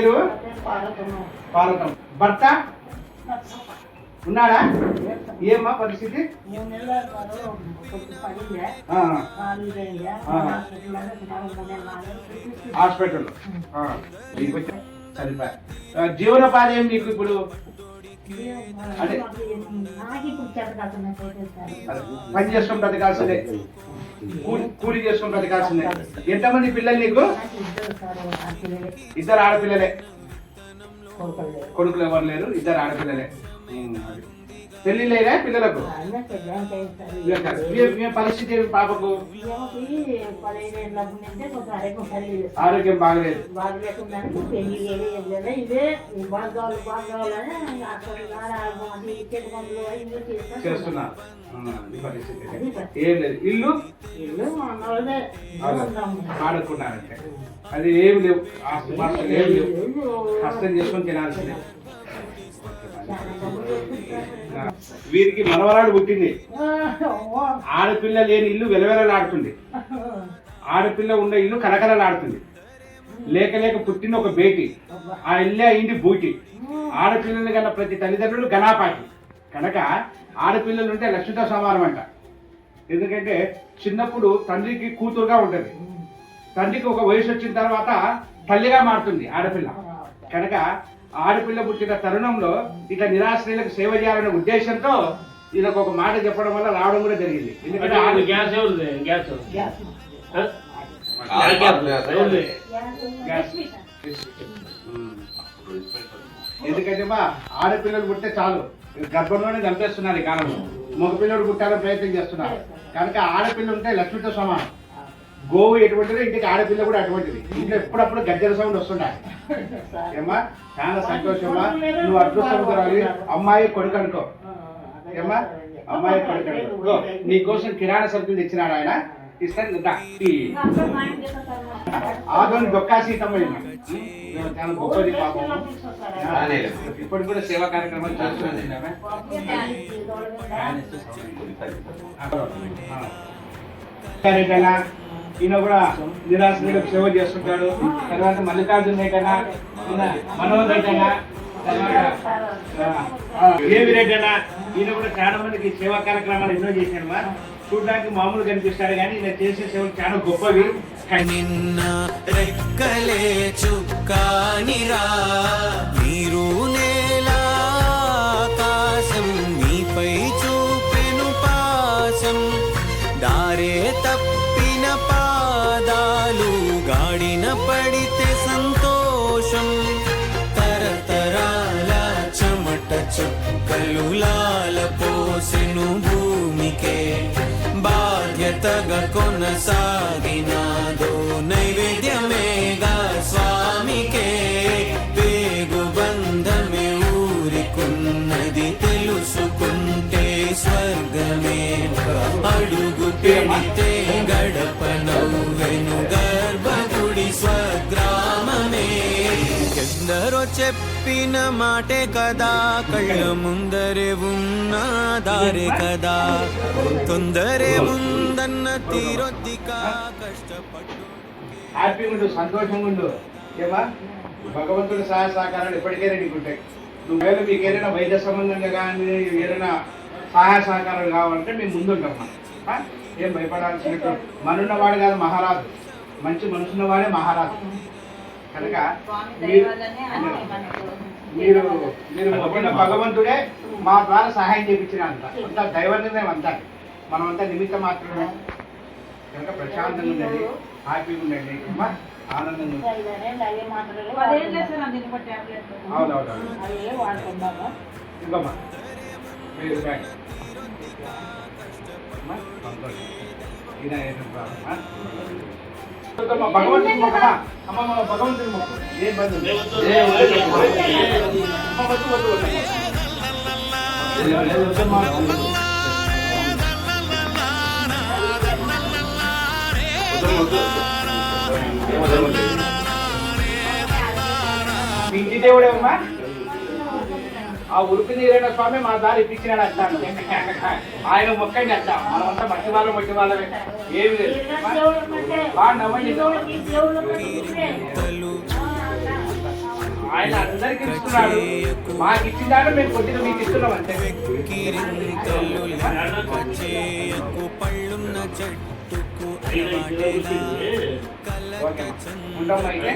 పేరు పార్వతం. భర్త ఉన్నాడా? ఏమ్మా పరిస్థితి? హాస్పిటల్ సరిపోయా. జీవనోపాధి ఏం నీకు ఇప్పుడు? అంటే పని చేసుకొని బ్రతకాల్సిందే, కూలి చేసుకొని బ్రతకాల్సిందే. ఎంతమంది పిల్లలు నీకు? ఇద్దరు ఆడపిల్లలే. కొడుకులు ఎవరు లేరు, ఇద్దరు ఆడపిల్లలే. పెళ్లి లేదా పిల్లలకు? పరిస్థితి పాపకు ఆరోగ్యం బాగలేదు. చేస్తున్నారు ఏం లేదు. ఇల్లు ఆడుకున్నారంటే అది ఏం లేవు, ఆస్తులు ఏం లేవు, కష్టం చేసుకొని తినాల్సిందే. వీరికి మనవరాడు పుట్టింది. ఆడపిల్ల లేని ఇల్లు వెలవెలలాడుతుంది, ఆడపిల్ల ఉన్న ఇల్లు కలకలలాడుతుంది. లేక లేక పుట్టిన ఒక బేటి, ఆ ఇల్లే అయింది బూటి. ఆడపిల్లలు కన్నా ప్రతి తల్లిదండ్రులు ఘనాపాటి. కనుక ఆడపిల్లలు ఉంటే లక్ష్మితో సమానం అంట. ఎందుకంటే చిన్నప్పుడు తండ్రికి కూతురుగా ఉంటుంది, తండ్రికి ఒక వయసు వచ్చిన తర్వాత తల్లిగా మారుతుంది ఆడపిల్ల. కనుక ఆడపిల్ల పుట్టిన తరుణంలో ఇట్లా నిరాశ్రయులకు సేవ చేయాలనే ఉద్దేశంతో ఈయనకు ఒక మాట చెప్పడం వల్ల రావడం కూడా జరిగింది. ఎందుకంటే ఎందుకంటే మా ఆడపిల్లలు పుట్టితే చాలు, గర్భంలోనే చంపేస్తున్నారు ఈ కాలంలో. మగపిల్లలు పుట్టాలని ప్రయత్నం చేస్తున్నారు. కనుక ఆడపిల్ల ఉంటే లక్ష్మితో సమానం. గోవు ఎటువంటిదో ఇంటికి ఆడపిల్ల కూడా అటువంటిది. ఇంట్లో ఎప్పుడప్పుడు గజ్జల సౌండ్ వస్తున్నాయి. ఏమా చాలా సంతోషమా, నువ్వు అదృష్టవంతురాలి. అమ్మాయి కొడుకు అనుకో. ఏమా అమ్మాయి కొడుకు అనుకో. నీ కోసం కిరాణా సరుకులు తెచ్చినాడు ఆయన, ఇస్తాను. ఆదోని దొక్కా సీతమ్మ చాలా గొప్పది పాపం. ఇప్పటికి కూడా సేవా కార్యక్రమాలు చేస్తున్నాను. ఈయన కూడా నిరాశ్రయులకు సేవ చేస్తుంటాడు. తర్వాత మల్లికార్జున రెడ్డనా, మనోజ్ రెడ్డనా, ఏవి రెడ్డనా, ఈయన కూడా చాలా మందికి సేవా కార్యక్రమాలు ఎన్నో చేశాడు. మా చూడడానికి మామూలు కనిపిస్తాడు కానీ ఈయన చేసే సేవలు చాలా గొప్పవి. నిన్న రెక్కలే చుక్కానిరా, మీరు నేల ఆకాశం మీపై చూపెను పాసం, దారే తప్పిన పాదాలు గాడిన పడితే సంతోషం, తరతరాల చెమట చుక్కలు లాల పోసెను భూమికే, బాధ్యతగా కొనసాగినాదో నైవేద్యమేగా స్వామికే, పేగు బంధమే ఊరికున్నది తెలుసుకుంటే స్వర్గమే, అడుగు పెడితే గడప నవ్వెను గర్భగుడి స్వగ్రామమే, ఎందరో చెప్పిన మాటే కదా, కళ్ళ ముందరే ఉన్న దారే కదా, తొందరే ముందన్న తీరొద్దిక కష్టపడు. హ్యాపీగా ఉండు, సంతోషంగా ఉండు. ఏమా భగవంతుడి సహాయ సహకారాలు ఎప్పటికైనా నీకు ఉంటాయి. నువ్వేళ మీకు ఏదైనా వైద్య సంబంధంగా కానీ ఏదైనా సహాయ సహకారాలు కావాలంటే మేము ముందుంటాం. ఏం భయపడాల్సినట్టు మనున్నవాడు కాదు మహారాజు, మంచి మనసున్నవాడే మహారాజు. కనుక మీరు మీరు మొక్కిన భగవంతుడే మా ద్వారా సహాయం చేయించిన అంతా దైవమే అంతా, మనమంతా నిమిత్తం మాత్రమే. కనుక ప్రశాంతంగా ఉండండి, హ్యాపీగా ఉండండి, ఆనందంగా ఉండండి. అవునవును ఇంకమ్మా భగవంతుని మొక్కమా అమ్మ, భగవంతుని మొక్క ఏ బంధు ఇంటి దేవుడేమ్మా ఆ ఉరుకు నీరైన స్వామి మా దారి ఇప్పించినాడు అంటాను. ఆయన మొక్కండి అంట, మనమంతా మట్టి వాళ్ళమే ఏమి లేదు. బాగా నవ్వండి. ఆయన అందరికి ఇస్తున్నాడు, మాకు ఇచ్చిందాక మేము కొద్దిగా మీకు ఇస్తున్నాం అంతే. కిరింతలు చేయకు పళ్ళున్న చెట్టుకు ఓకే, ఉంటాం అయితే.